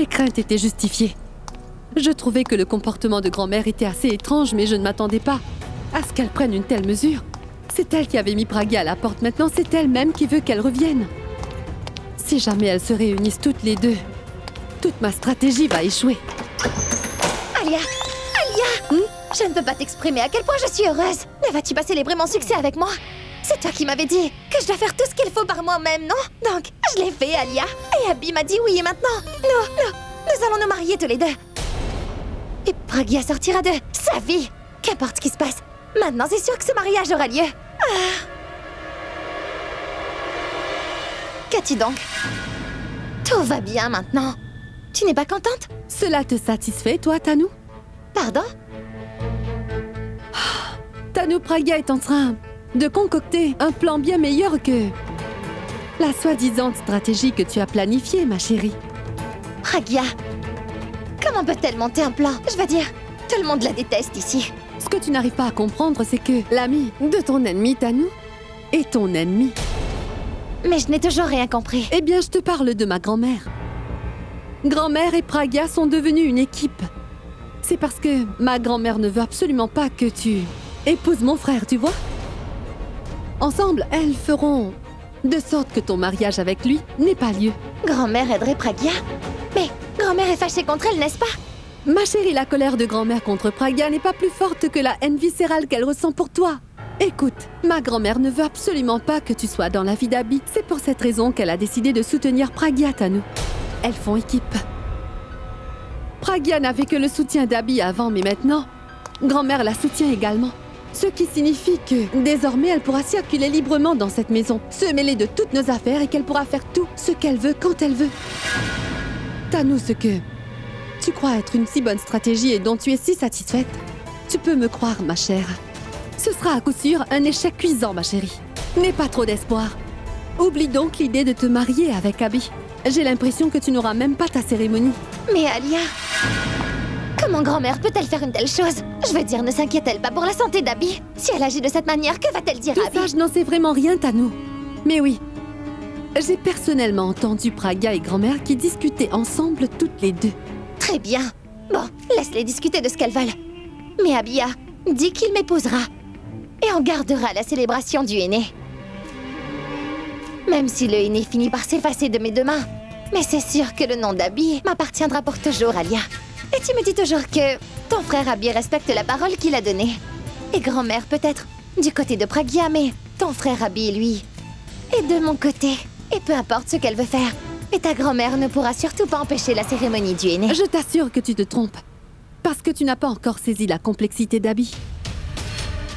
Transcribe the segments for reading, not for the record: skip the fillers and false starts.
Mes craintes étaient justifiées. Je trouvais que le comportement de grand-mère était assez étrange, mais je ne m'attendais pas à ce qu'elle prenne une telle mesure. C'est elle qui avait mis Pragya à la porte. Maintenant, c'est elle-même qui veut qu'elle revienne. Si jamais elles se réunissent toutes les deux, toute ma stratégie va échouer. Alia! Alia! Je ne peux pas t'exprimer à quel point je suis heureuse. Ne vas-tu pas célébrer mon succès avec moi? C'est toi qui m'avais dit que je dois faire tout ce qu'il faut par moi-même, non? Donc, je l'ai fait, Alia. Et Abby m'a dit oui, et maintenant, nous allons nous marier tous les deux. Et Pragya sortira de sa vie. Qu'importe ce qui se passe. Maintenant, c'est sûr que ce mariage aura lieu. Qu'as-tu donc? Tout va bien maintenant. Tu n'es pas contente? Cela te satisfait, toi, Tanu? Pardon? Tanu, Pragya est en train de concocter un plan bien meilleur que la soi-disant stratégie que tu as planifiée, ma chérie. Pragya, comment peut-elle monter un plan? Je veux dire, tout le monde la déteste ici. Ce que tu n'arrives pas à comprendre, c'est que l'ami de ton ennemi, Tanu, est ton ennemi. Mais je n'ai toujours rien compris. Eh bien, je te parle de ma grand-mère. Grand-mère et Pragya sont devenus une équipe. C'est parce que ma grand-mère ne veut absolument pas que tu épouses mon frère, tu vois? Ensemble, elles feront de sorte que ton mariage avec lui n'ait pas lieu. Grand-mère aiderait Pragya? Mais grand-mère est fâchée contre elle, n'est-ce pas? Ma chérie, la colère de grand-mère contre Pragya n'est pas plus forte que la haine viscérale qu'elle ressent pour toi. Écoute, ma grand-mère ne veut absolument pas que tu sois dans la vie d'Abby. C'est pour cette raison qu'elle a décidé de soutenir Pragya, Tanu. Elles font équipe. Pragya n'avait que le soutien d'Abby avant, mais maintenant, grand-mère la soutient également. Ce qui signifie que, désormais, elle pourra circuler librement dans cette maison, se mêler de toutes nos affaires et qu'elle pourra faire tout ce qu'elle veut quand elle veut. Tanu, ce que tu crois être une si bonne stratégie et dont tu es si satisfaite, tu peux me croire, ma chère. Ce sera à coup sûr un échec cuisant, ma chérie. N'aie pas trop d'espoir. Oublie donc l'idée de te marier avec Abby. J'ai l'impression que tu n'auras même pas ta cérémonie. Mais Alia, comment grand-mère peut-elle faire une telle chose? Je veux dire, ne s'inquiète-t-elle pas pour la santé d'Abby? Si elle agit de cette manière, que va-t-elle dire à Tout Abby? ça, je n'en sais vraiment rien, Tanu. Mais oui, j'ai personnellement entendu Pragya et grand-mère qui discutaient ensemble toutes les deux. Très bien. Bon, laisse-les discuter de ce qu'elles veulent. Mais Abia dit qu'il m'épousera. Et on gardera la célébration du aîné. Même si le aîné finit par s'effacer de mes deux mains. Mais c'est sûr que le nom d'Abby m'appartiendra pour toujours, Alia. Et tu me dis toujours que ton frère Abby respecte la parole qu'il a donnée. Et grand-mère peut-être du côté de Pragya, mais ton frère Abby, lui, est de mon côté. Et peu importe ce qu'elle veut faire. Et ta grand-mère ne pourra surtout pas empêcher la cérémonie du aîné. Je t'assure que tu te trompes. Parce que tu n'as pas encore saisi la complexité d'Abby.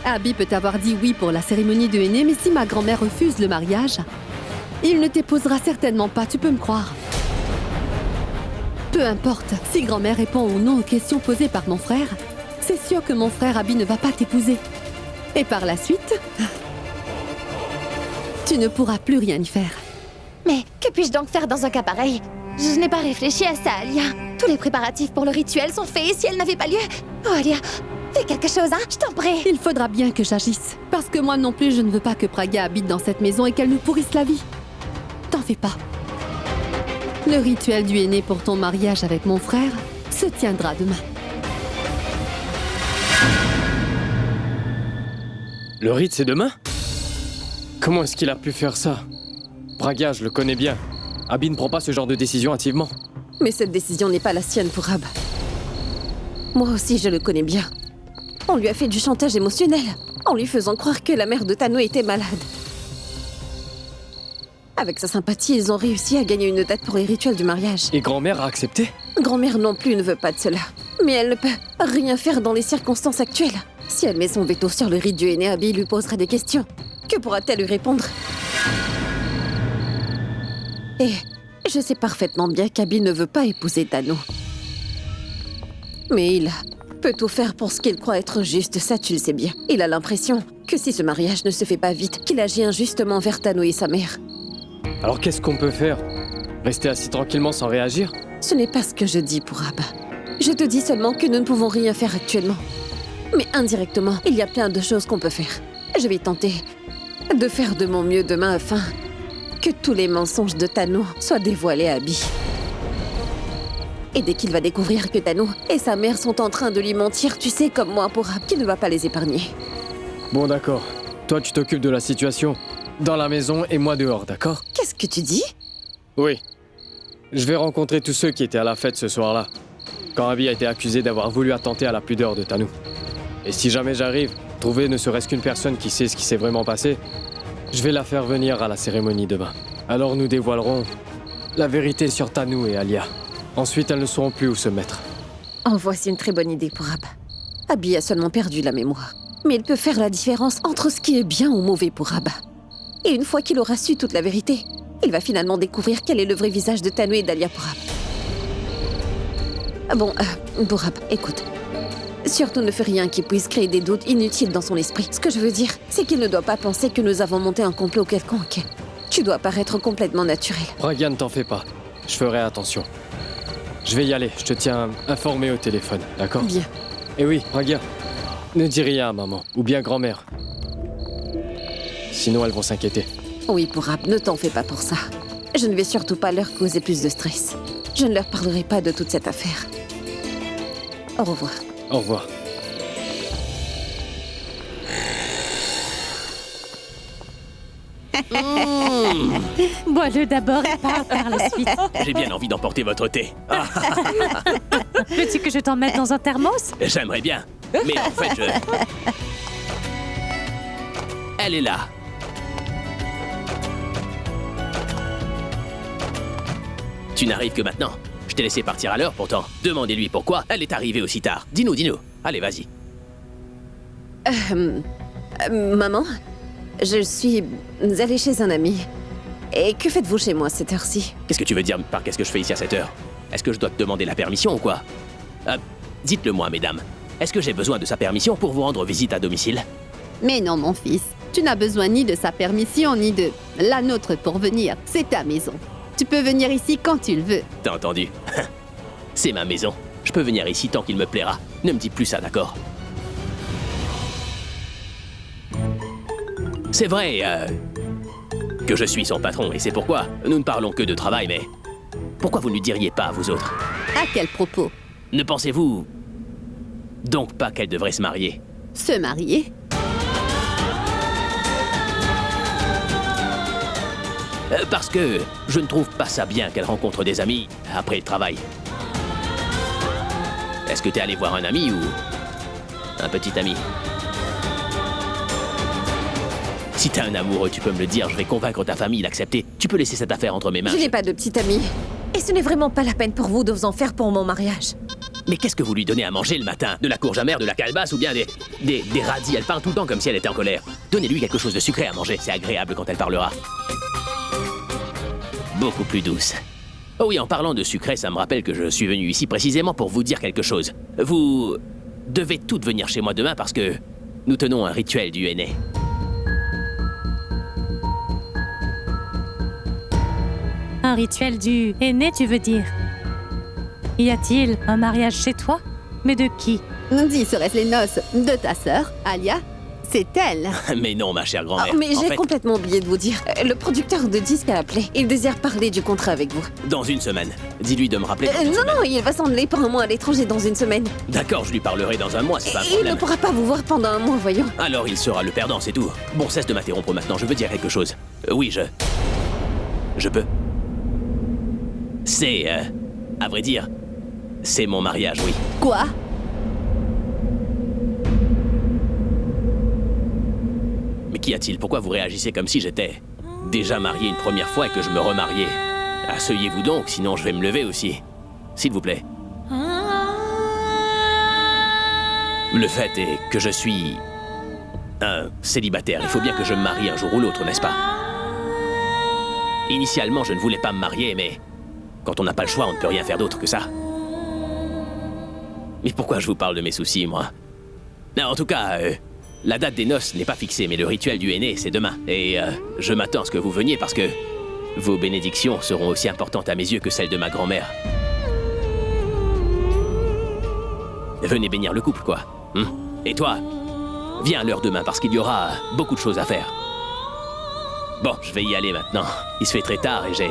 Abby peut avoir dit oui pour la cérémonie de aîné, mais si ma grand-mère refuse le mariage, il ne t'épousera certainement pas, tu peux me croire. Peu importe, si grand-mère répond ou non aux questions posées par mon frère, c'est sûr que mon frère Abby ne va pas t'épouser. Et par la suite, tu ne pourras plus rien y faire. Mais que puis-je donc faire dans un cas pareil? Je n'ai pas réfléchi à ça, Alia. Tous les préparatifs pour le rituel sont faits et si elle n'avait pas lieu... Oh, Alia, fais quelque chose, hein, je t'en prie. Il faudra bien que j'agisse. Parce que moi non plus, je ne veux pas que Pragya habite dans cette maison et qu'elle nous pourrisse la vie. T'en fais pas. Le rituel du aîné pour ton mariage avec mon frère se tiendra demain. Le rite, c'est demain? Comment est-ce qu'il a pu faire ça? Pragya, je le connais bien. Abby ne prend pas ce genre de décision hâtivement. Mais cette décision n'est pas la sienne pour Ab. Moi aussi, je le connais bien. On lui a fait du chantage émotionnel, en lui faisant croire que la mère de Tanu était malade. Avec sa sympathie, ils ont réussi à gagner une date pour les rituels du mariage. Et grand-mère a accepté? Grand-mère non plus ne veut pas de cela. Mais elle ne peut rien faire dans les circonstances actuelles. Si elle met son veto sur le rite du aîné, Abby lui posera des questions. Que pourra-t-elle lui répondre? Et je sais parfaitement bien qu'Abby ne veut pas épouser Tanu. Mais il peut tout faire pour ce qu'il croit être juste, ça tu le sais bien. Il a l'impression que si ce mariage ne se fait pas vite, qu'il agit injustement envers Tanu et sa mère. Alors qu'est-ce qu'on peut faire? Rester assis tranquillement sans réagir? Ce n'est pas ce que je dis pour Ab. Je te dis seulement que nous ne pouvons rien faire actuellement. Mais indirectement, il y a plein de choses qu'on peut faire. Je vais tenter de faire de mon mieux demain afin que tous les mensonges de Tanu soient dévoilés à Abby. Et dès qu'il va découvrir que Tano et sa mère sont en train de lui mentir, tu sais comme moi Pourab, qu'il ne va pas les épargner. Bon, d'accord. Toi, tu t'occupes de la situation dans la maison et moi dehors, d'accord? Qu'est-ce que tu dis? Oui. Je vais rencontrer tous ceux qui étaient à la fête ce soir-là, quand Abby a été accusé d'avoir voulu attenter à la pudeur de Tanu. Et si jamais j'arrive, trouver ne serait-ce qu'une personne qui sait ce qui s'est vraiment passé, je vais la faire venir à la cérémonie demain. Alors nous dévoilerons la vérité sur Tanu et Alia. Ensuite, elles ne sauront plus où se mettre. Oh, voici une très bonne idée Pourab. Abby a seulement perdu la mémoire. Mais il peut faire la différence entre ce qui est bien ou mauvais Pourab. Et une fois qu'il aura su toute la vérité, il va finalement découvrir quel est le vrai visage de Tanu et d'Alia Pourab. Bon, Pourab, écoute. Surtout ne fais rien qui puisse créer des doutes inutiles dans son esprit. Ce que je veux dire, c'est qu'il ne doit pas penser que nous avons monté un complot quelconque. Tu dois paraître complètement naturel. Pragya, ne t'en fais pas. Je ferai attention. Je vais y aller, je te tiens informé au téléphone, d'accord? Bien. Et oui, Pragya, ne dis rien à maman, ou bien grand-mère. Sinon, elles vont s'inquiéter. Oui, Pourab, ne t'en fais pas pour ça. Je ne vais surtout pas leur causer plus de stress. Je ne leur parlerai pas de toute cette affaire. Au revoir. Au revoir. Bois-le d'abord et parle par la suite. J'ai bien envie d'emporter votre thé. Veux-tu que je t'en mette dans un thermos? J'aimerais bien. Mais en fait, Elle est là. Tu n'arrives que maintenant. Je t'ai laissé partir à l'heure pourtant. Demandez-lui pourquoi elle est arrivée aussi tard. Dis-nous, dis-nous. Allez, vas-y. Maman, je suis allée chez un ami. Et que faites-vous chez moi à cette heure-ci? Qu'est-ce que tu veux dire par qu'est-ce que je fais ici à cette heure? Est-ce que je dois te demander la permission ou quoi? Dites-le moi, mesdames. Est-ce que j'ai besoin de sa permission pour vous rendre visite à domicile? Mais non, mon fils. Tu n'as besoin ni de sa permission, ni de la nôtre pour venir. C'est ta maison. Tu peux venir ici quand tu le veux. T'as entendu? C'est ma maison. Je peux venir ici tant qu'il me plaira. Ne me dis plus ça, d'accord? C'est vrai, que je suis son patron, et c'est pourquoi nous ne parlons que de travail, mais... Pourquoi vous ne lui diriez pas, vous autres? À quel propos? Ne pensez-vous donc pas qu'elle devrait se marier? Se marier? Parce que je ne trouve pas ça bien qu'elle rencontre des amis après le travail. Est-ce que t'es allé voir un ami ou un petit ami? Si t'as un amoureux, tu peux me le dire, je vais convaincre ta famille d'accepter. Tu peux laisser cette affaire entre mes mains. Je n'ai pas de petit ami. Et ce n'est vraiment pas la peine pour vous de vous en faire pour mon mariage. Mais qu'est-ce que vous lui donnez à manger le matin? De la courge amère, de la calebasse ou bien des radis? Elle parle tout le temps comme si elle était en colère. Donnez-lui quelque chose de sucré à manger, c'est agréable quand elle parlera. Beaucoup plus douce. Oh oui, en parlant de sucré, ça me rappelle que je suis venu ici précisément pour vous dire quelque chose. Vous devez toutes venir chez moi demain parce que nous tenons un rituel du aîné. Un rituel du aîné, tu veux dire? Y a-t-il un mariage chez toi? Mais de qui? Dis, serait-ce les noces de ta sœur, Alia? C'est elle. Mais non, ma chère grand-mère. Mais En j'ai fait, complètement oublié de vous dire. Le producteur de disques a appelé. Il désire parler du contrat avec vous. dans une semaine. Dis-lui de me rappeler dans une Non, semaine. non, il va s'en aller pour un mois à l'étranger dans une semaine. D'accord, je lui parlerai dans un mois, c'est pas un Et il ne problème. pourra pas vous voir pendant un mois, voyons. Alors il sera le perdant, c'est tout. Bon, cesse de m'interrompre maintenant, je veux dire quelque chose. Oui, je peux. C'est, à vrai dire, c'est mon mariage, oui. Quoi? Mais qu'y a-t-il? Pourquoi vous réagissez comme si j'étais déjà marié une première fois et que je me remariais? Asseyez-vous donc, sinon je vais me lever aussi. S'il vous plaît. Le fait est que je suis un célibataire. Il faut bien que je me marie un jour ou l'autre, n'est-ce pas? Initialement, je ne voulais pas me marier, mais quand on n'a pas le choix, on ne peut rien faire d'autre que ça. Mais pourquoi je vous parle de mes soucis, moi? Non, en tout cas, la date des noces n'est pas fixée, mais le rituel du aîné, c'est demain. Et je m'attends à ce que vous veniez parce que vos bénédictions seront aussi importantes à mes yeux que celles de ma grand-mère. Venez bénir le couple, quoi. Et toi, viens à l'heure demain parce qu'il y aura beaucoup de choses à faire. Bon, je vais y aller maintenant. Il se fait très tard et j'ai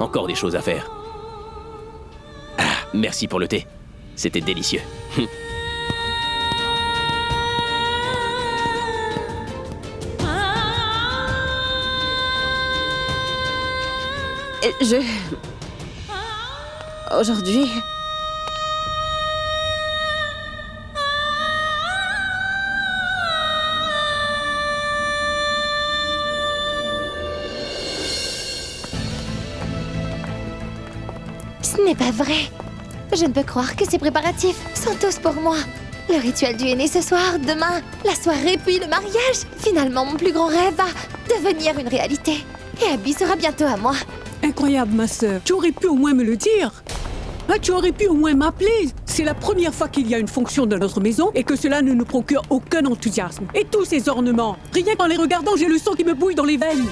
encore des choses à faire. Ah. Merci pour le thé. C'était délicieux. Aujourd'hui... Ce n'est pas vrai. Je ne peux croire que ces préparatifs sont tous pour moi. Le rituel du aîné ce soir, demain, la soirée, puis le mariage. Finalement, mon plus grand rêve va devenir une réalité. Et Abby sera bientôt à moi. Incroyable, ma sœur. Tu aurais pu au moins me le dire. Ah, tu aurais pu au moins m'appeler. C'est la première fois qu'il y a une fonction dans notre maison et que cela ne nous procure aucun enthousiasme. Et tous ces ornements. Rien qu'en les regardant, j'ai le sang qui me bouille dans les veines.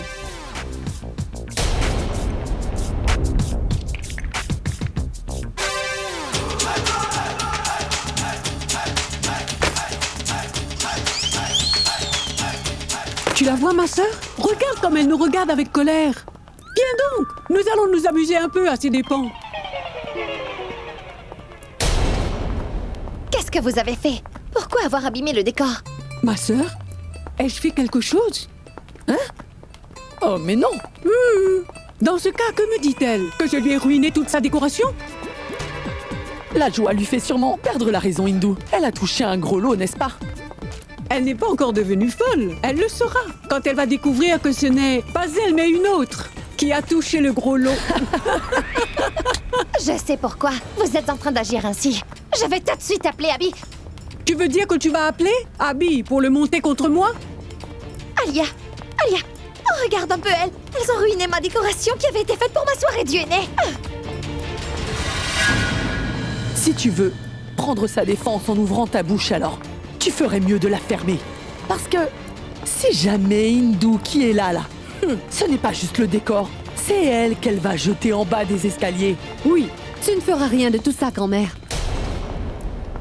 Tu la vois, ma sœur? Regarde comme elle nous regarde avec colère. Viens donc, nous allons nous amuser un peu à ses dépens. Qu'est-ce que vous avez fait? Pourquoi avoir abîmé le décor? Ma sœur, ai-je fait quelque chose? Hein? Oh, mais non! Dans ce cas, que me dit-elle? Que je lui ai ruiné toute sa décoration? La joie lui fait sûrement perdre la raison, Hindou. Elle a touché un gros lot, n'est-ce pas? Elle n'est pas encore devenue folle. Elle le saura quand elle va découvrir que ce n'est pas elle, mais une autre qui a touché le gros lot. Je sais pourquoi. Vous êtes en train d'agir ainsi. Je vais tout de suite appeler Abby. Tu veux dire que tu vas appeler Abby pour le monter contre moi? Alia, oh, regarde un peu elles. Elles ont ruiné ma décoration qui avait été faite pour ma soirée du aîné. Si tu veux prendre sa défense en ouvrant ta bouche alors, tu ferais mieux de la fermer. Parce que si jamais Hindou qui est là, ce n'est pas juste le décor, c'est elle qu'elle va jeter en bas des escaliers. Oui, tu ne feras rien de tout ça, grand-mère.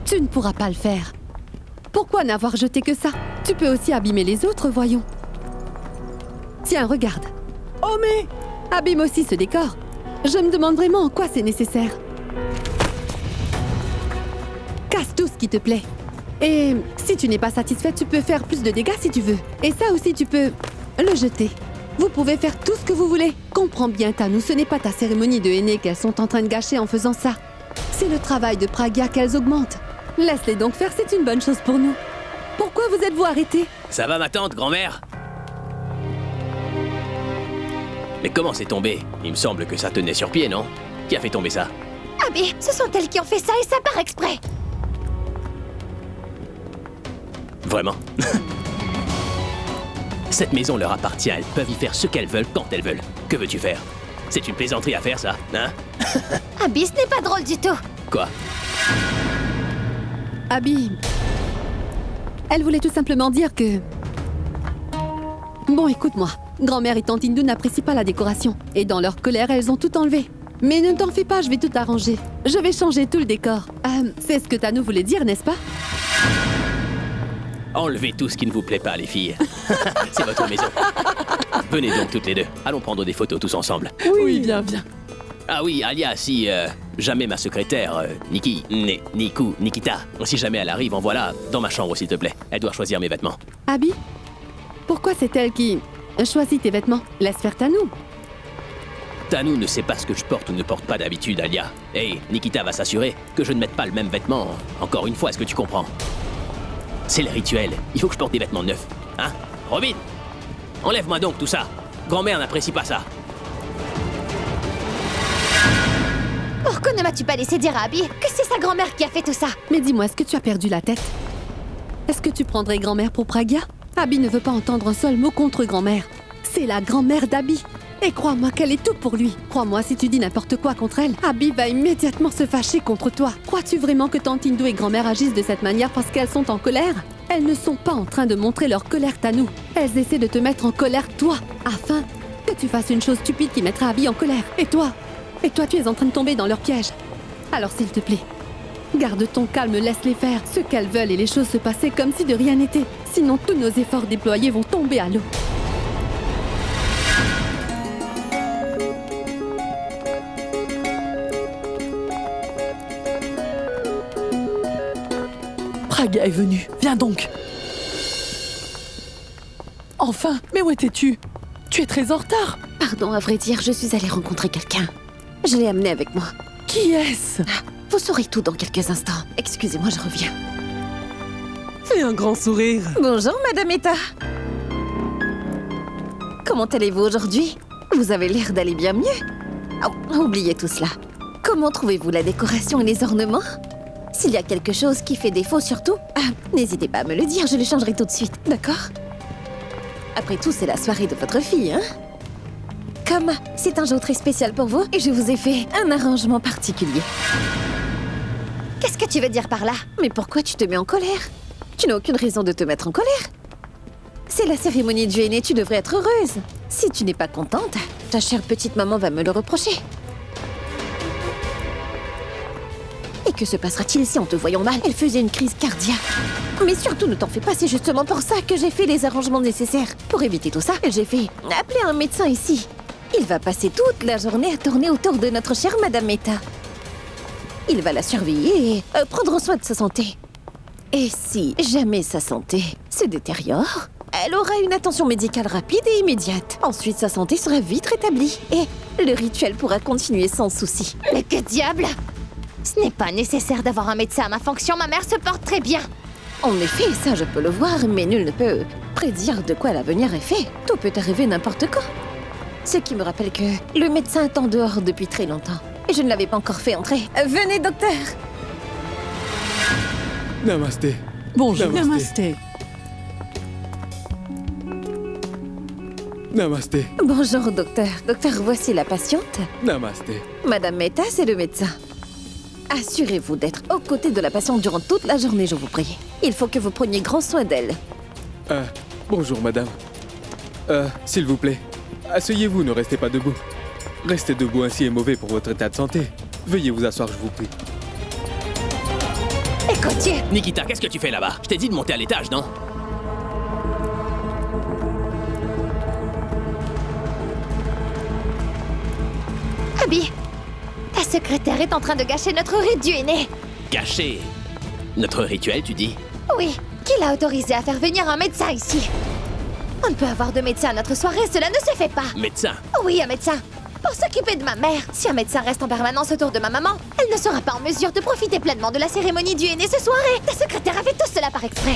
Tu ne pourras pas le faire. Pourquoi n'avoir jeté que ça? Tu peux aussi abîmer les autres, voyons. Tiens, regarde. Oh mais... Abîme aussi ce décor. Je me demande vraiment en quoi c'est nécessaire. Casse tout ce qui te plaît. Et si tu n'es pas satisfaite, tu peux faire plus de dégâts si tu veux. Et ça aussi, tu peux le jeter. Vous pouvez faire tout ce que vous voulez. Comprends bien, Tanu, ce n'est pas ta cérémonie de aîné qu'elles sont en train de gâcher en faisant ça. C'est le travail de Pragya qu'elles augmentent. Laisse-les donc faire, c'est une bonne chose pour nous. Pourquoi vous êtes-vous arrêtés? Ça va ma tante, grand-mère? Mais comment c'est tombé? Il me semble que ça tenait sur pied, non? Qui a fait tomber ça? Abby, ce sont elles qui ont fait ça et ça par exprès. Vraiment? Cette maison leur appartient, elles peuvent y faire ce qu'elles veulent quand elles veulent. Que veux-tu faire? C'est une plaisanterie à faire, ça, hein? Abby, ce n'est pas drôle du tout. Quoi? Abby... Elle voulait tout simplement dire que... Bon, écoute-moi. Grand-mère et tante Hindou n'apprécient pas la décoration. Et dans leur colère, elles ont tout enlevé. Mais ne t'en fais pas, je vais tout arranger. Je vais changer tout le décor. C'est ce que Tanu voulait dire, n'est-ce pas? Enlevez tout ce qui ne vous plaît pas, les filles. C'est votre maison. Venez donc toutes les deux. Allons prendre des photos tous ensemble. Oui, viens. Ah oui, Alia, si jamais ma secrétaire, Nikita, si jamais elle arrive, envoie-la dans ma chambre, s'il te plaît. Elle doit choisir mes vêtements. Abby? Pourquoi c'est elle qui choisit tes vêtements? Laisse faire Tanu. Tanu ne sait pas ce que je porte ou ne porte pas d'habitude, Alia. Et Nikita va s'assurer que je ne mette pas le même vêtement. Encore une fois, est-ce que tu comprends? C'est le rituel. Il faut que je porte des vêtements neufs. Hein? Robin? Enlève-moi donc tout ça. Grand-mère n'apprécie pas ça. Pourquoi ne m'as-tu pas laissé dire à Abby que c'est sa grand-mère qui a fait tout ça? Mais dis-moi, est-ce que tu as perdu la tête? Est-ce que tu prendrais grand-mère pour Pragya? Abby ne veut pas entendre un seul mot contre grand-mère. C'est la grand-mère d'Abby. Et crois-moi qu'elle est tout pour lui. Crois-moi, si tu dis n'importe quoi contre elle, Abby va immédiatement se fâcher contre toi. Crois-tu vraiment que tante Hindou et grand-mère agissent de cette manière parce qu'elles sont en colère? Elles ne sont pas en train de montrer leur colère, Tanu. Elles essaient de te mettre en colère, toi, afin que tu fasses une chose stupide qui mettra Abby en colère. Et toi, tu es en train de tomber dans leur piège. Alors s'il te plaît, garde ton calme, laisse-les faire ce qu'elles veulent et les choses se passer comme si de rien n'était. Sinon, tous nos efforts déployés vont tomber à l'eau. Pragya est venue. Viens donc. Enfin, mais où étais-tu? Tu es très en retard. Pardon, à vrai dire, je suis allée rencontrer quelqu'un. Je l'ai amené avec moi. Qui est-ce? Vous saurez tout dans quelques instants. Excusez-moi, je reviens. Fais un grand sourire. Bonjour, Madame Eta. Comment allez-vous aujourd'hui? Vous avez l'air d'aller bien mieux. Oh, oubliez tout cela. Comment trouvez-vous la décoration et les ornements? S'il y a quelque chose qui fait défaut, surtout, n'hésitez pas à me le dire, je le changerai tout de suite, d'accord? Après tout, c'est la soirée de votre fille, hein? Comme c'est un jour très spécial pour vous, et je vous ai fait un arrangement particulier. Qu'est-ce que tu veux dire par là? Mais pourquoi tu te mets en colère? Tu n'as aucune raison de te mettre en colère. C'est la cérémonie du aîné, tu devrais être heureuse. Si tu n'es pas contente, ta chère petite maman va me le reprocher. Et que se passera-t-il si en te voyant mal, elle faisait une crise cardiaque? Mais surtout, ne t'en fais pas, c'est justement pour ça que j'ai fait les arrangements nécessaires. Pour éviter tout ça, j'ai fait appeler un médecin ici. Il va passer toute la journée à tourner autour de notre chère Madame Eta. Il va la surveiller et prendre soin de sa santé. Et si jamais sa santé se détériore, elle aura une attention médicale rapide et immédiate. Ensuite, sa santé sera vite rétablie et le rituel pourra continuer sans souci. Mais que diable! Ce n'est pas nécessaire d'avoir un médecin à ma fonction, ma mère se porte très bien. En effet, ça je peux le voir, mais nul ne peut prédire de quoi l'avenir est fait. Tout peut arriver n'importe quand. Ce qui me rappelle que le médecin est en dehors depuis très longtemps. Et je ne l'avais pas encore fait entrer. Venez, docteur! Namasté. Bonjour. Namasté. Namasté. Namasté. Bonjour, docteur. Docteur, voici la patiente. Namasté. Madame Mehta, c'est le médecin. Assurez-vous d'être aux côtés de la patiente durant toute la journée, je vous prie. Il faut que vous preniez grand soin d'elle. Bonjour, madame. S'il vous plaît, asseyez-vous, ne restez pas debout. Rester debout ainsi est mauvais pour votre état de santé. Veuillez vous asseoir, je vous prie. Écoutez, Nikita, qu'est-ce que tu fais là-bas? Je t'ai dit de monter à l'étage, non? Abby, ta secrétaire est en train de gâcher notre rite du aîné. Gâcher notre rituel, tu dis? Oui, qui l'a autorisé à faire venir un médecin ici? On ne peut avoir de médecin à notre soirée, cela ne se fait pas. Médecin? Oui, un médecin. Pour s'occuper de ma mère. Si un médecin reste en permanence autour de ma maman, elle ne sera pas en mesure de profiter pleinement de la cérémonie du aîné ce soirée. Ta secrétaire a fait tout cela par exprès.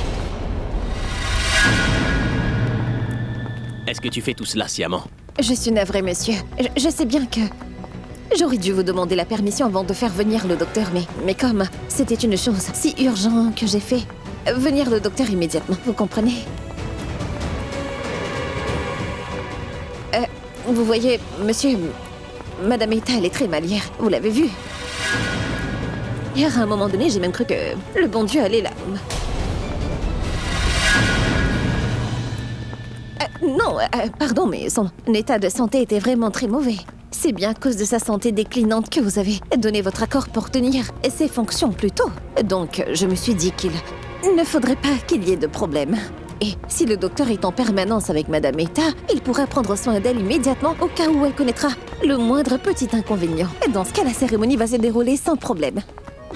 Est-ce que tu fais tout cela sciemment? Je suis navrée, monsieur. Je sais bien que... J'aurais dû vous demander la permission avant de faire venir le docteur, mais comme c'était une chose si urgente que j'ai fait venir le docteur immédiatement, vous comprenez? Vous voyez, monsieur, Madame Eta, elle est très mal hier, vous l'avez vu. Hier, à un moment donné, j'ai même cru que le bon Dieu allait là. Non, pardon, mais son état de santé était vraiment très mauvais. C'est bien à cause de sa santé déclinante que vous avez donné votre accord pour tenir ses fonctions plus tôt. Donc, je me suis dit qu'il ne faudrait pas qu'il y ait de problème. Et si le docteur est en permanence avec Madame Eta, il pourra prendre soin d'elle immédiatement au cas où elle connaîtra le moindre petit inconvénient. Et dans ce cas, la cérémonie va se dérouler sans problème.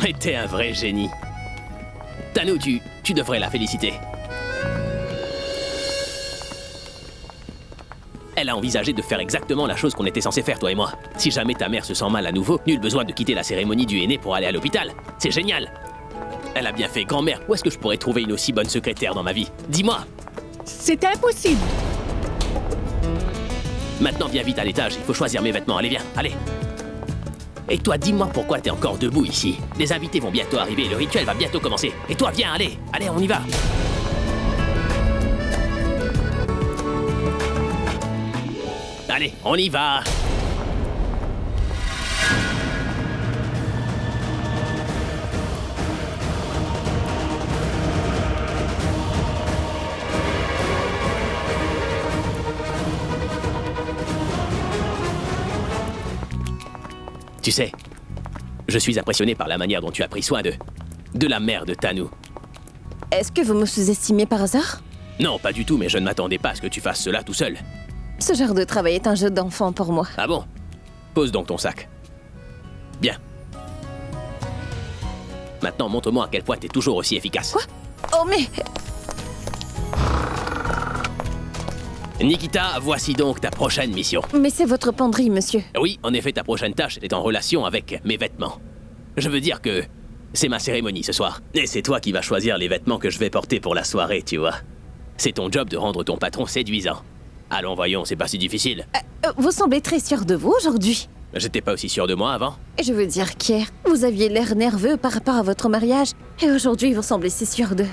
Mais t'es un vrai génie. Tanu, tu devrais la féliciter. Elle a envisagé de faire exactement la chose qu'on était censé faire, toi et moi. Si jamais ta mère se sent mal à nouveau, nul besoin de quitter la cérémonie du aîné pour aller à l'hôpital. C'est génial. Elle a bien fait, grand-mère. Où est-ce que je pourrais trouver une aussi bonne secrétaire dans ma vie? Dis-moi. C'est impossible. Maintenant, viens vite à l'étage. Il faut choisir mes vêtements. Allez, viens. Allez. Et toi, dis-moi pourquoi t'es encore debout ici. Les invités vont bientôt arriver. Le rituel va bientôt commencer. Et toi, viens, allez. Allez, on y va. Allez, on y va. Tu sais, je suis impressionné par la manière dont tu as pris soin de la mère de Tanu. Est-ce que vous me sous-estimez par hasard? Non, pas du tout, mais je ne m'attendais pas à ce que tu fasses cela tout seul. Ce genre de travail est un jeu d'enfant pour moi. Ah bon? Pose donc ton sac. Bien. Maintenant, montre-moi à quel point t'es toujours aussi efficace. Quoi? Oh, mais... Nikita, voici donc ta prochaine mission. Mais c'est votre penderie, monsieur. Oui, en effet, ta prochaine tâche est en relation avec mes vêtements. Je veux dire que c'est ma cérémonie ce soir. Et c'est toi qui vas choisir les vêtements que je vais porter pour la soirée, tu vois. C'est ton job de rendre ton patron séduisant. Allons, voyons, c'est pas si difficile. Vous semblez très sûr de vous aujourd'hui. J'étais pas aussi sûr de moi avant. Je veux dire qu'hier, vous aviez l'air nerveux par rapport à votre mariage. Et aujourd'hui, vous semblez si sûr de...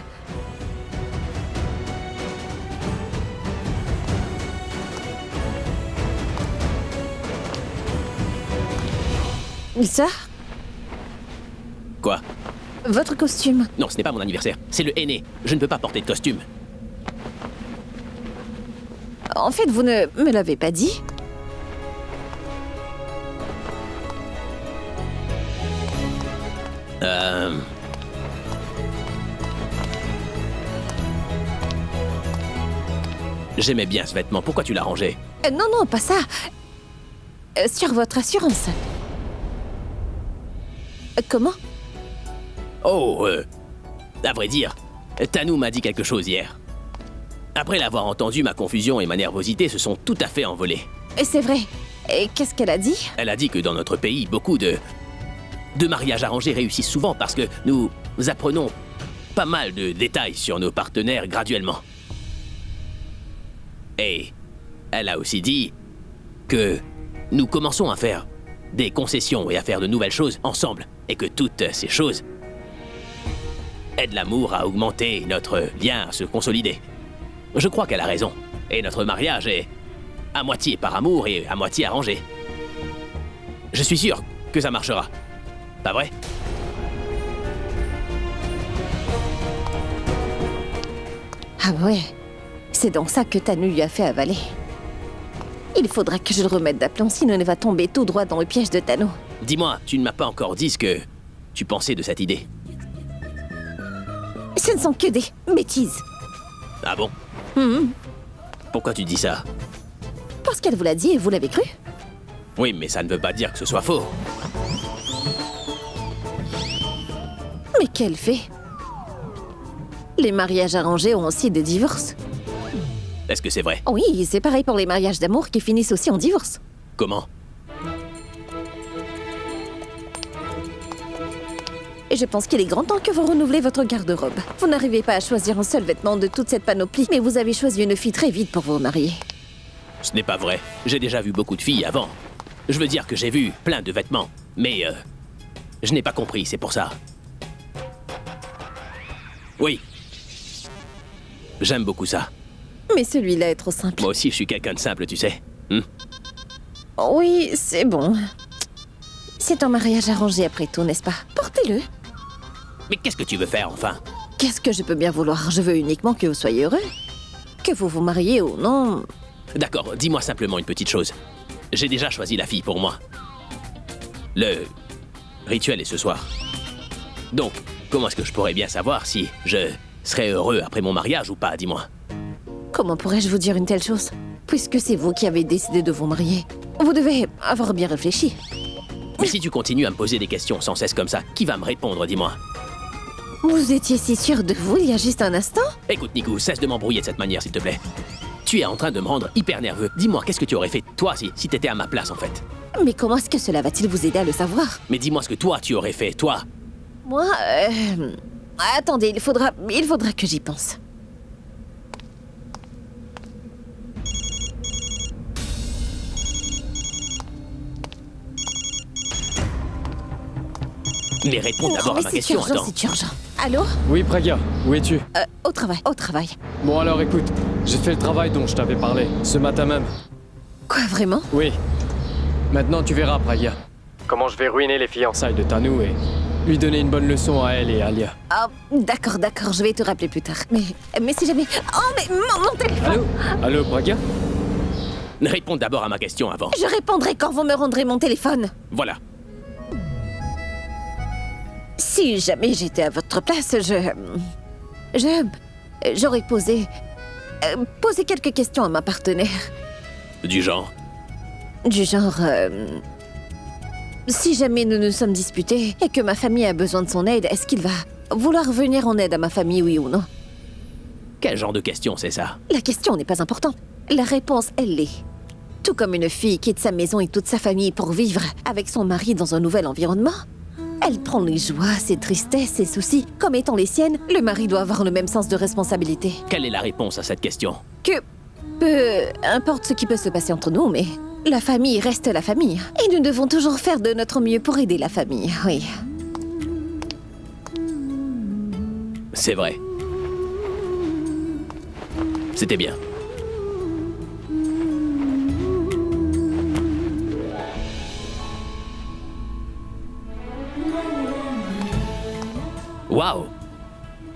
Ça, Quoi? votre costume. Non, ce n'est pas mon anniversaire. C'est le aîné. Je ne peux pas porter de costume. En fait, vous ne me l'avez pas dit. J'aimais bien ce vêtement. Pourquoi tu l'as rangé? Non, non, pas ça. Sur votre assurance. Comment? Oh, à vrai dire, Tanou m'a dit quelque chose hier. Après l'avoir entendu, ma confusion et ma nervosité se sont tout à fait envolées. C'est vrai. Et qu'est-ce qu'elle a dit? Elle a dit que dans notre pays, beaucoup de mariages arrangés réussissent souvent parce que nous apprenons pas mal de détails sur nos partenaires graduellement. Et elle a aussi dit que nous commençons à faire des concessions et à faire de nouvelles choses ensemble, et que toutes ces choses aident l'amour à augmenter, notre lien à se consolider. Je crois qu'elle a raison, et notre mariage est à moitié par amour et à moitié arrangé. Je suis sûr que ça marchera. Pas vrai? Ah ouais. C'est donc ça que Tanou lui a fait avaler. Il faudra que je le remette d'aplomb, sinon il va tomber tout droit dans le piège de Tanou. Dis-moi, tu ne m'as pas encore dit ce que tu pensais de cette idée. Ce ne sont que des bêtises. Ah bon? Pourquoi tu dis ça? Parce qu'elle vous l'a dit et vous l'avez cru. Oui, mais ça ne veut pas dire que ce soit faux. Mais quel fait? Les mariages arrangés ont aussi des divorces. Est-ce que c'est vrai? Oui, c'est pareil pour les mariages d'amour qui finissent aussi en divorce. Comment? Et je pense qu'il est grand temps que vous renouvelez votre garde-robe. Vous n'arrivez pas à choisir un seul vêtement de toute cette panoplie, mais vous avez choisi une fille très vite pour vous marier. Ce n'est pas vrai. J'ai déjà vu beaucoup de filles avant. Je veux dire que j'ai vu plein de vêtements. Mais je n'ai pas compris, c'est pour ça. Oui. J'aime beaucoup ça. Mais celui-là est trop simple. Moi aussi, je suis quelqu'un de simple, tu sais. Oui, c'est bon. C'est un mariage arrangé après tout, n'est-ce pas? Portez-le. Mais qu'est-ce que tu veux faire, enfin? Qu'est-ce que je peux bien vouloir? Je veux uniquement que vous soyez heureux. Que vous vous mariez ou non. D'accord, dis-moi simplement une petite chose. J'ai déjà choisi la fille pour moi. Le rituel est ce soir. Donc, comment est-ce que je pourrais bien savoir si je serai heureux après mon mariage ou pas, dis-moi? Comment pourrais-je vous dire une telle chose? Puisque c'est vous qui avez décidé de vous marier. Vous devez avoir bien réfléchi. Mais si tu continues à me poser des questions sans cesse comme ça, qui va me répondre, dis-moi? Vous étiez si sûr de vous il y a juste un instant? Écoute, Nico, cesse de m'embrouiller de cette manière, s'il te plaît. Tu es en train de me rendre hyper nerveux. Dis-moi, qu'est-ce que tu aurais fait, toi, si t'étais à ma place, en fait? Mais comment est-ce que cela va-t-il vous aider à le savoir? Mais dis-moi ce que toi, tu aurais fait, toi. Moi, attendez, il faudra que j'y pense. Mais réponds d'abord à ma question, attends. C'est urgent. Allô? Oui, Pragya, où es-tu? Au travail. Bon alors écoute, j'ai fait le travail dont je t'avais parlé, ce matin même. Quoi, vraiment? Oui. Maintenant tu verras, Pragya. Comment je vais ruiner les fiançailles de Tanou et lui donner une bonne leçon à elle et à Alia. Ah, d'accord, je vais te rappeler plus tard. Mais si jamais... Oh, mais mon téléphone! Allô, Pragya? Réponds d'abord à ma question avant. Je répondrai quand vous me rendrez mon téléphone. Voilà. Si jamais j'étais à votre place, j'aurais posé quelques questions à ma partenaire. Du genre? Du genre... si jamais nous nous sommes disputés et que ma famille a besoin de son aide, est-ce qu'il va vouloir venir en aide à ma famille, oui ou non? Quel genre de question c'est ça? La question n'est pas importante. La réponse, elle l'est. Tout comme une fille quitte sa maison et toute sa famille pour vivre avec son mari dans un nouvel environnement, elle prend les joies, ses tristesses, ses soucis. Comme étant les siennes, le mari doit avoir le même sens de responsabilité. Quelle est la réponse à cette question? Que peu importe ce qui peut se passer entre nous, mais la famille reste la famille. Et nous devons toujours faire de notre mieux pour aider la famille, oui. C'est vrai. C'était bien. Waouh!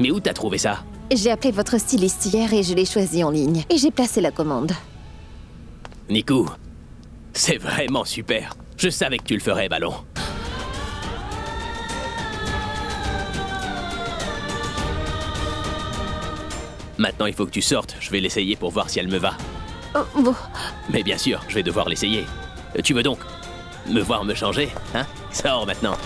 Mais où t'as trouvé ça? J'ai appelé votre styliste hier et je l'ai choisi en ligne. Et j'ai placé la commande. Niku, c'est vraiment super. Je savais que tu le ferais, Ballon. Maintenant, il faut que tu sortes. Je vais l'essayer pour voir si elle me va. Oh, bon. Mais bien sûr, je vais devoir l'essayer. Tu veux donc me voir me changer, hein? Sors maintenant.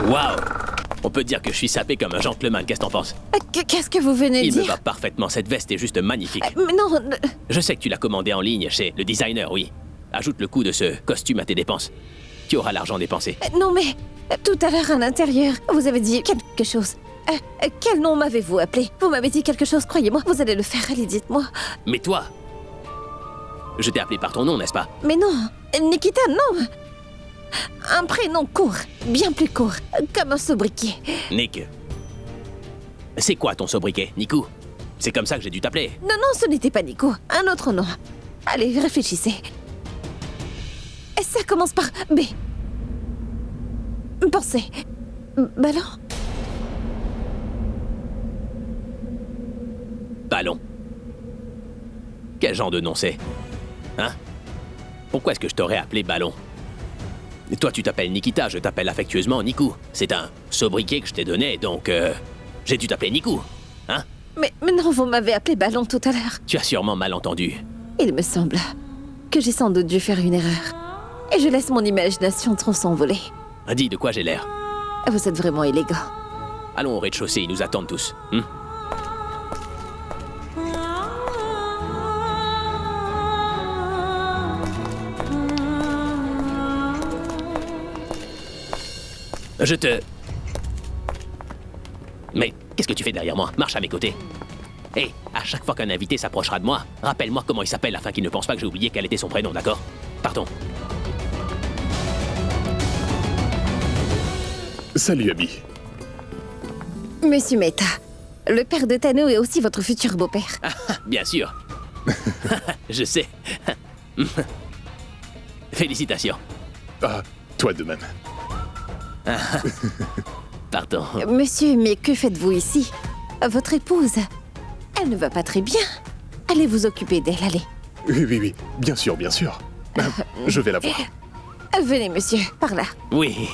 Waouh! On peut dire que je suis sapé comme un gentleman, qu'est-ce que t'en penses? Qu'est-ce que vous venez de Il me dire? va parfaitement, cette veste est juste magnifique. Mais non, Je sais que tu l'as commandée en ligne chez le designer, oui. Ajoute le coût de ce costume à tes dépenses. Tu auras l'argent dépensé. non mais... Tout à l'heure à l'intérieur, vous avez dit quelque chose. Quel nom m'avez-vous appelé? Vous m'avez dit quelque chose, croyez-moi. Vous allez le faire, allez, dites-moi. Mais toi, je t'ai appelé par ton nom, n'est-ce pas? Mais non, Nikita, non. Un prénom court, bien plus court, comme un sobriquet. Nick. C'est quoi ton sobriquet, Niku? C'est comme ça que j'ai dû t'appeler. Non, non, ce n'était pas Nico, un autre nom. Allez, réfléchissez. Ça commence par B. Pensez. Ballon? Ballon. Quel genre de nom c'est? Hein? Pourquoi est-ce que je t'aurais appelé Ballon? Et toi, tu t'appelles Nikita, je t'appelle affectueusement Niku. C'est un sobriquet que je t'ai donné, donc j'ai dû t'appeler Niku. Hein? Mais non, vous m'avez appelé Ballon tout à l'heure. Tu as sûrement mal entendu. Il me semble que j'ai sans doute dû faire une erreur. Et je laisse mon imagination trop s'envoler. Dis de quoi j'ai l'air. Vous êtes vraiment élégant. Allons au rez-de-chaussée, ils nous attendent tous. Hein? Je te... Mais qu'est-ce que tu fais derrière moi? Marche à mes côtés. Hé, à chaque fois qu'un invité s'approchera de moi, rappelle-moi comment il s'appelle afin qu'il ne pense pas que j'ai oublié quel était son prénom, d'accord? Partons. Salut, Abby. Monsieur Mehta, le père de Tano est aussi votre futur beau-père. Bien sûr. Je sais. Félicitations. Ah, toi de même. Pardon. Monsieur, mais que faites-vous ici? Votre épouse, elle ne va pas très bien. Allez vous occuper d'elle, allez. Oui, oui, oui. Bien sûr, bien sûr. Je vais la voir. Venez, monsieur, par là. Oui.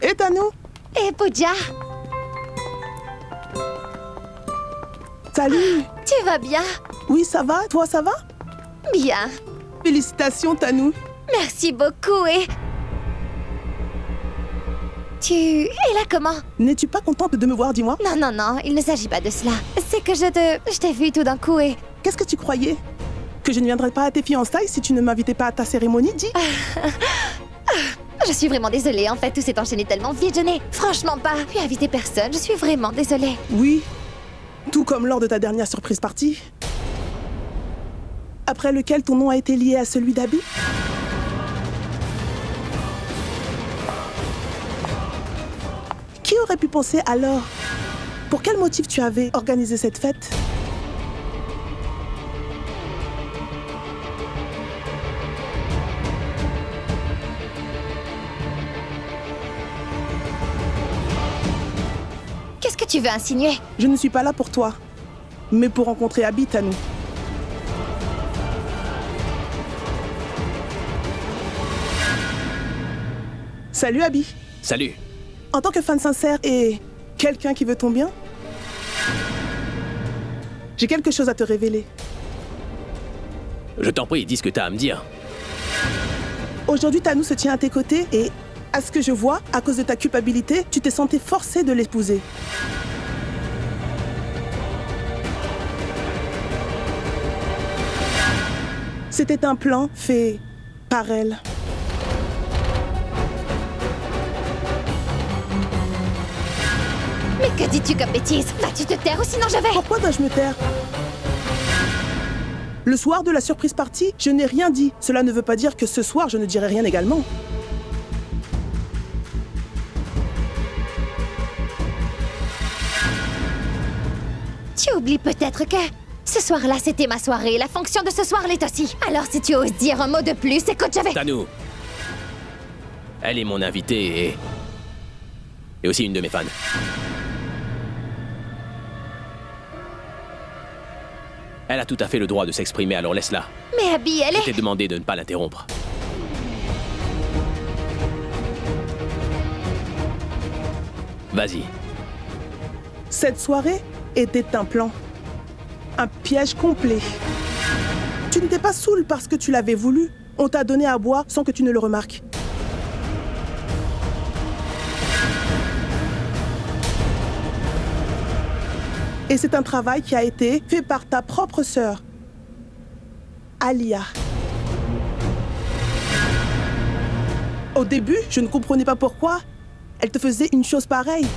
Et Tano? Et Pooja, Salut! tu vas bien? Oui, ça va? Toi, ça va? Bien. Félicitations, Tano. Merci beaucoup et... Tu es là comment? N'es-tu pas contente de me voir, dis-moi? Non, non, non, il ne s'agit pas de cela. C'est que je t'ai vu tout d'un coup et... Qu'est-ce que tu croyais? Que je ne viendrais pas à tes fiançailles si tu ne m'invitais pas à ta cérémonie, dis? Je suis vraiment désolée, en fait, tout s'est enchaîné tellement vite, je n'ai franchement pas pu inviter personne, je suis vraiment désolée. Oui. Tout comme lors de ta dernière surprise party. Après lequel ton nom a été lié à celui d'Abby. Qui aurais pu penser alors? Pour quel motif tu avais organisé cette fête? Qu'est-ce que tu veux insinuer? Je ne suis pas là pour toi, mais pour rencontrer Abby, Tanou. Salut Abby. Salut. En tant que fan sincère et quelqu'un qui veut ton bien, j'ai quelque chose à te révéler. Je t'en prie, dis ce que t'as à me dire. Aujourd'hui, Tanou se tient à tes côtés et, à ce que je vois, à cause de ta culpabilité, tu t'es senti forcé de l'épouser. C'était un plan fait par elle. Mais que dis-tu comme bêtise? Vas-tu te taire ou sinon je vais... Pourquoi dois-je me taire? Le soir de la surprise party, je n'ai rien dit. Cela ne veut pas dire que ce soir, je ne dirai rien également. Tu oublies peut-être que... Ce soir-là, c'était ma soirée. La fonction de ce soir l'est aussi. Alors si tu oses dire un mot de plus, écoute, je vais... Tanou. Elle est mon invitée et aussi une de mes fans. Elle a tout à fait le droit de s'exprimer, alors laisse-la. Mais Abby, elle Je est... t'ai demandé de ne pas l'interrompre. Vas-y. Cette soirée était un plan. Un piège complet. Tu n'étais pas saoul parce que tu l'avais voulu. On t'a donné à boire sans que tu ne le remarques. Et c'est un travail qui a été fait par ta propre sœur, Alia. Au début, je ne comprenais pas pourquoi elle te faisait une chose pareille.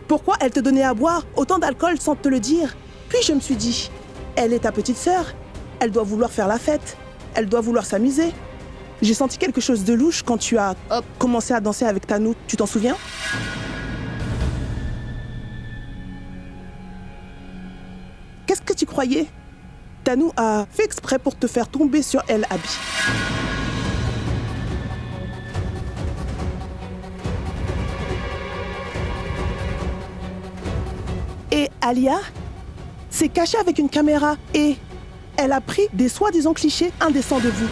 Pourquoi elle te donnait à boire autant d'alcool sans te le dire? Puis je me suis dit, elle est ta petite sœur, elle doit vouloir faire la fête, elle doit vouloir s'amuser. J'ai senti quelque chose de louche quand tu as commencé à danser avec Tanou, tu t'en souviens? Qu'est-ce que tu croyais? Tanou a fait exprès pour te faire tomber sur elle, Abby. Et Alia s'est cachée avec une caméra et elle a pris des soi-disant clichés indécents de vous.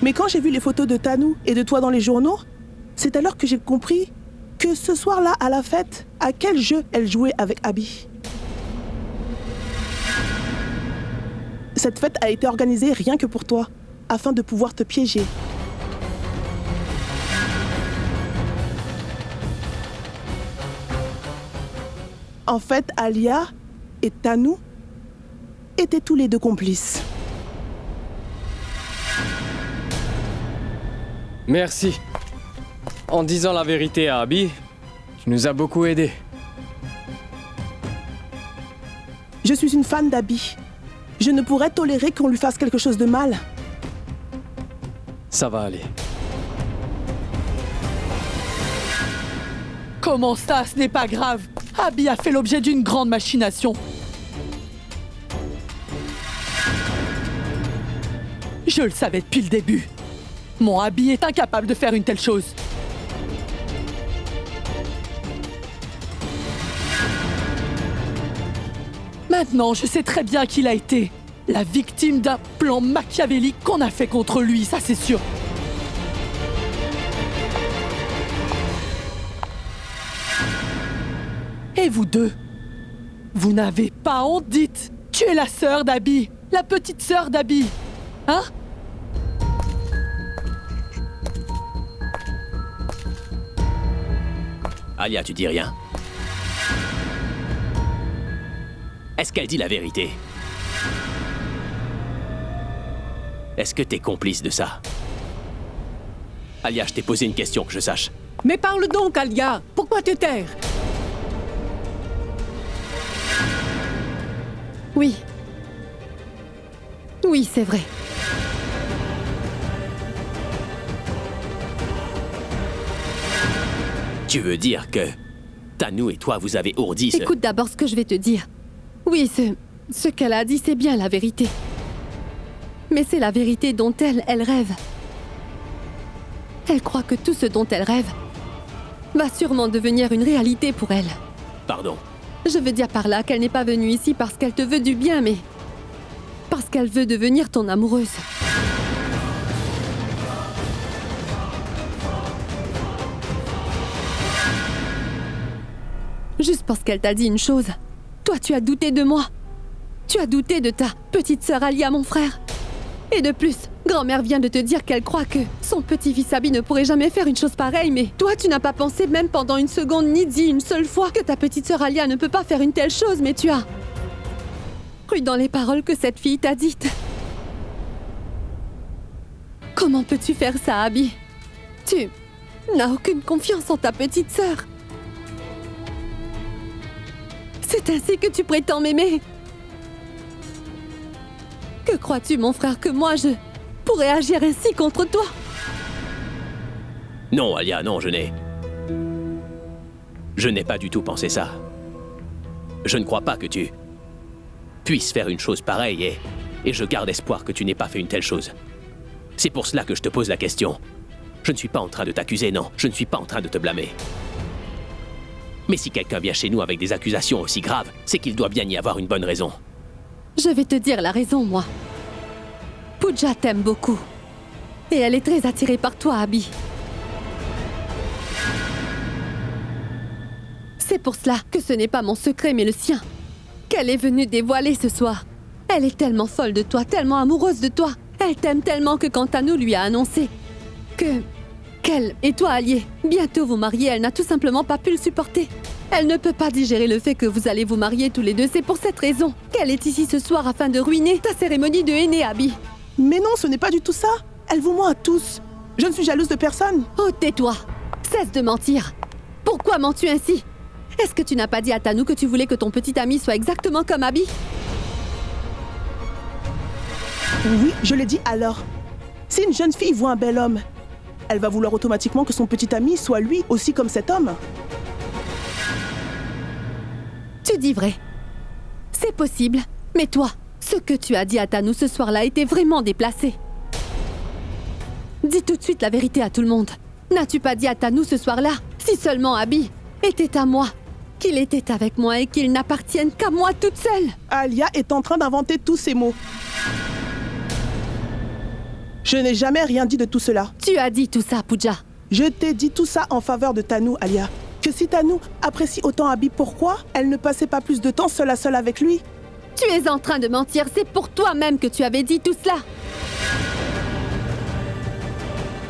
Mais quand j'ai vu les photos de Tanou et de toi dans les journaux, c'est alors que j'ai compris que ce soir-là, à la fête, à quel jeu elle jouait avec Abby. Cette fête a été organisée rien que pour toi, afin de pouvoir te piéger. En fait, Alia et Tanou étaient tous les deux complices. Merci. En disant la vérité à Abby, tu nous as beaucoup aidés. Je suis une fan d'Abby. Je ne pourrais tolérer qu'on lui fasse quelque chose de mal. Ça va aller. Comment ça, ce n'est pas grave? Abby a fait l'objet d'une grande machination. Je le savais depuis le début. Mon Abby est incapable de faire une telle chose. Maintenant, je sais très bien qu'il a été la victime d'un plan machiavélique qu'on a fait contre lui, ça c'est sûr. Et vous deux, vous n'avez pas honte, dites. Tu es la sœur d'Abby, la petite sœur d'Abby. Hein? Alia, tu dis rien. Est-ce qu'elle dit la vérité? Est-ce que t'es complice de ça? Alia, je t'ai posé une question, que je sache. Mais parle donc, Alia. Pourquoi te taire? Oui, Oui, c'est vrai. Tu veux dire que Tanou et toi, vous avez ourdi ce... Écoute d'abord ce que je vais te dire. Oui, ce qu'elle a dit, c'est bien la vérité. Mais c'est la vérité dont elle rêve. Elle croit que tout ce dont elle rêve va sûrement devenir une réalité pour elle. Pardon. Je veux dire par là qu'elle n'est pas venue ici parce qu'elle te veut du bien, mais parce qu'elle veut devenir ton amoureuse. Juste parce qu'elle t'a dit une chose. Toi, tu as douté de moi. Tu as douté de ta petite sœur Alia, mon frère. Et de plus, grand-mère vient de te dire qu'elle croit que son petit-fils Abi ne pourrait jamais faire une chose pareille, mais toi, tu n'as pas pensé même pendant une seconde ni dit une seule fois que ta petite sœur Alia ne peut pas faire une telle chose, mais tu as cru dans les paroles que cette fille t'a dites. Comment peux-tu faire ça, Abi? Tu n'as aucune confiance en ta petite sœur. C'est ainsi que tu prétends m'aimer. Que crois-tu, mon frère, que moi, je pourrais agir ainsi contre toi? Non, Alia, non, je n'ai pas du tout pensé ça. Je ne crois pas que tu puisses faire une chose pareille et je garde espoir que tu n'aies pas fait une telle chose. C'est pour cela que je te pose la question. Je ne suis pas en train de t'accuser, non. Je ne suis pas en train de te blâmer. Mais si quelqu'un vient chez nous avec des accusations aussi graves, c'est qu'il doit bien y avoir une bonne raison. Je vais te dire la raison, moi. Pooja t'aime beaucoup. Et elle est très attirée par toi, Abi. C'est pour cela que ce n'est pas mon secret, mais le sien, qu'elle est venue dévoiler ce soir. Elle est tellement folle de toi, tellement amoureuse de toi. Elle t'aime tellement que quand Tanou lui a annoncé qu'elle et toi alliez bientôt vous marier, elle n'a tout simplement pas pu le supporter. Elle ne peut pas digérer le fait que vous allez vous marier tous les deux. C'est pour cette raison qu'elle est ici ce soir afin de ruiner ta cérémonie de henné, Abi. Mais non, ce n'est pas du tout ça. Elle vous ment à tous. Je ne suis jalouse de personne. Oh, tais-toi. Cesse de mentir. Pourquoi mens-tu ainsi? Est-ce que tu n'as pas dit à Tanou que tu voulais que ton petit ami soit exactement comme Abi? Oui, je l'ai dit alors. Si une jeune fille voit un bel homme, elle va vouloir automatiquement que son petit ami soit lui aussi comme cet homme. Tu dis vrai. C'est possible. Mais toi, ce que tu as dit à Tanou ce soir-là était vraiment déplacé. Dis tout de suite la vérité à tout le monde. N'as-tu pas dit à Tanou ce soir-là, si seulement Abi était à moi, qu'il était avec moi et qu'il n'appartienne qu'à moi toute seule? Alia est en train d'inventer tous ces mots. Je n'ai jamais rien dit de tout cela. Tu as dit tout ça, Pooja. Je t'ai dit tout ça en faveur de Tanou, Alia. Que si Tanou apprécie autant Abi, pourquoi elle ne passait pas plus de temps seule à seule avec lui? Tu es en train de mentir, c'est pour toi-même que tu avais dit tout cela.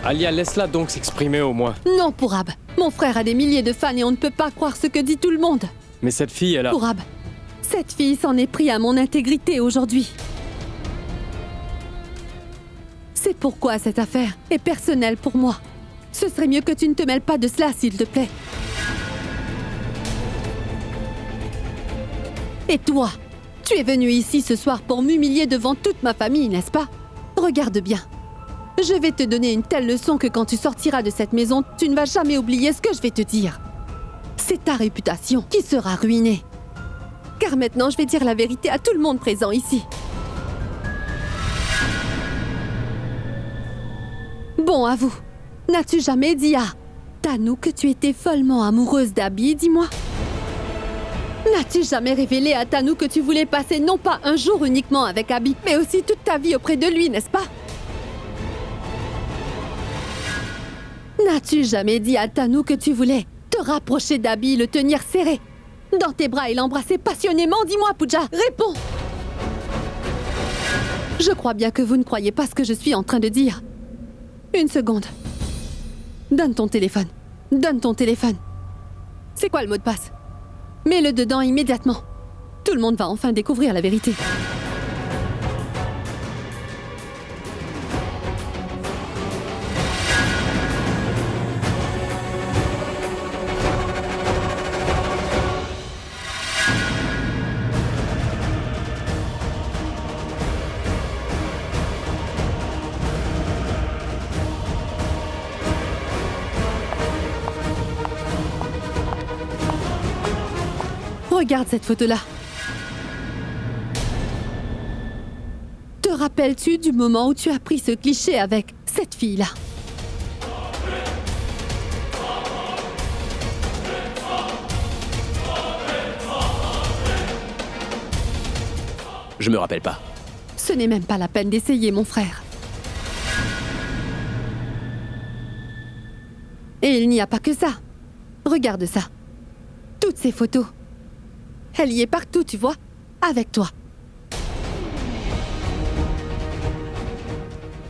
Alia, laisse-la donc s'exprimer au moins. Non, Pourab. Mon frère a des milliers de fans et on ne peut pas croire ce que dit tout le monde. Mais cette fille, elle a... Pourab, cette fille s'en est pris à mon intégrité aujourd'hui. C'est pourquoi cette affaire est personnelle pour moi. Ce serait mieux que tu ne te mêles pas de cela, s'il te plaît. Et toi, tu es venu ici ce soir pour m'humilier devant toute ma famille, n'est-ce pas? Regarde bien. Je vais te donner une telle leçon que quand tu sortiras de cette maison, tu ne vas jamais oublier ce que je vais te dire. C'est ta réputation qui sera ruinée. Car maintenant, je vais dire la vérité à tout le monde présent ici. Bon, à vous. N'as-tu jamais dit à Tanou que tu étais follement amoureuse d'Abi, dis-moi? N'as-tu jamais révélé à Tanou que tu voulais passer non pas un jour uniquement avec Abi, mais aussi toute ta vie auprès de lui, n'est-ce pas? N'as-tu jamais dit à Tanou que tu voulais te rapprocher d'Abi, le tenir serré dans tes bras et l'embrasser passionnément? Dis-moi, Pooja, réponds! Je crois bien que vous ne croyez pas ce que je suis en train de dire. Une seconde. Donne ton téléphone. Donne ton téléphone. C'est quoi le mot de passe? Mets-le dedans immédiatement. Tout le monde va enfin découvrir la vérité. Regarde cette photo-là. Te rappelles-tu du moment où tu as pris ce cliché avec cette fille-là? Je me rappelle pas. Ce n'est même pas la peine d'essayer, mon frère. Et il n'y a pas que ça. Regarde ça. Toutes ces photos. Elle y est partout, tu vois, avec toi.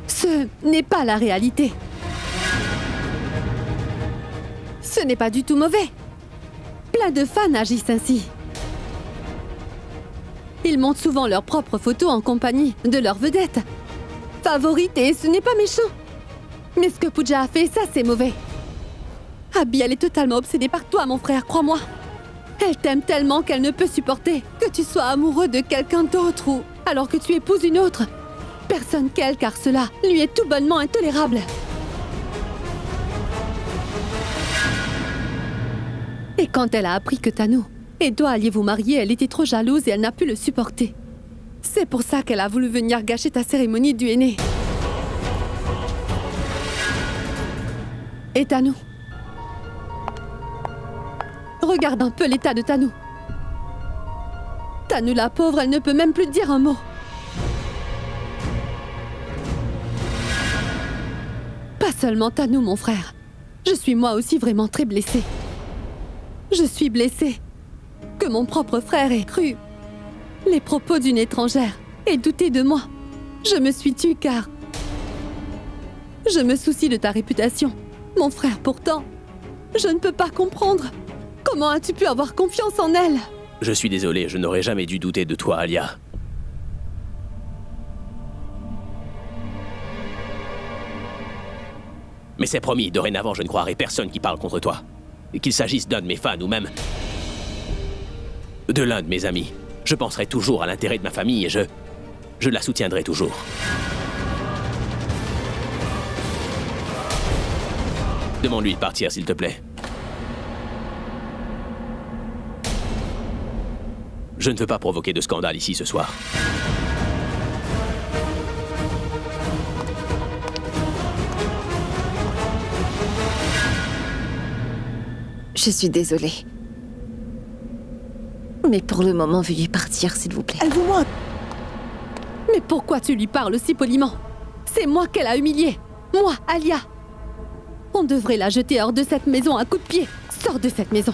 Ce n'est pas la réalité. Ce n'est pas du tout mauvais. Plein de fans agissent ainsi. Ils montent souvent leurs propres photos en compagnie de leurs vedettes. Favorites, et ce n'est pas méchant. Mais ce que Pooja a fait, ça c'est mauvais. Abby, elle est totalement obsédée par toi, mon frère, crois-moi. Elle t'aime tellement qu'elle ne peut supporter que tu sois amoureux de quelqu'un d'autre ou alors que tu épouses une autre. Personne qu'elle, car cela lui est tout bonnement intolérable. Et quand elle a appris que Tanu et toi alliez vous marier, elle était trop jalouse et elle n'a pu le supporter. C'est pour ça qu'elle a voulu venir gâcher ta cérémonie du henné. Et Tanu? Regarde un peu l'état de Tanu. Tanu, la pauvre, elle ne peut même plus dire un mot. Pas seulement Tanu, mon frère. Je suis moi aussi vraiment très blessée. Je suis blessée que mon propre frère ait cru les propos d'une étrangère et douté de moi. Je me suis tue car je me soucie de ta réputation. Mon frère, pourtant, je ne peux pas comprendre. Comment as-tu pu avoir confiance en elle? Je suis désolé, je n'aurais jamais dû douter de toi, Alia. Mais c'est promis, dorénavant, je ne croirai personne qui parle contre toi. Qu'il s'agisse d'un de mes fans ou même de l'un de mes amis. Je penserai toujours à l'intérêt de ma famille et je la soutiendrai toujours. Demande-lui de partir, s'il te plaît. Je ne veux pas provoquer de scandale ici ce soir. Je suis désolée. Mais pour le moment, veuillez partir, s'il vous plaît. Elle vous ment. Mais pourquoi tu lui parles si poliment? C'est moi qu'elle a humiliée. Moi, Alia. On devrait la jeter hors de cette maison à coups de pied. Sors de cette maison.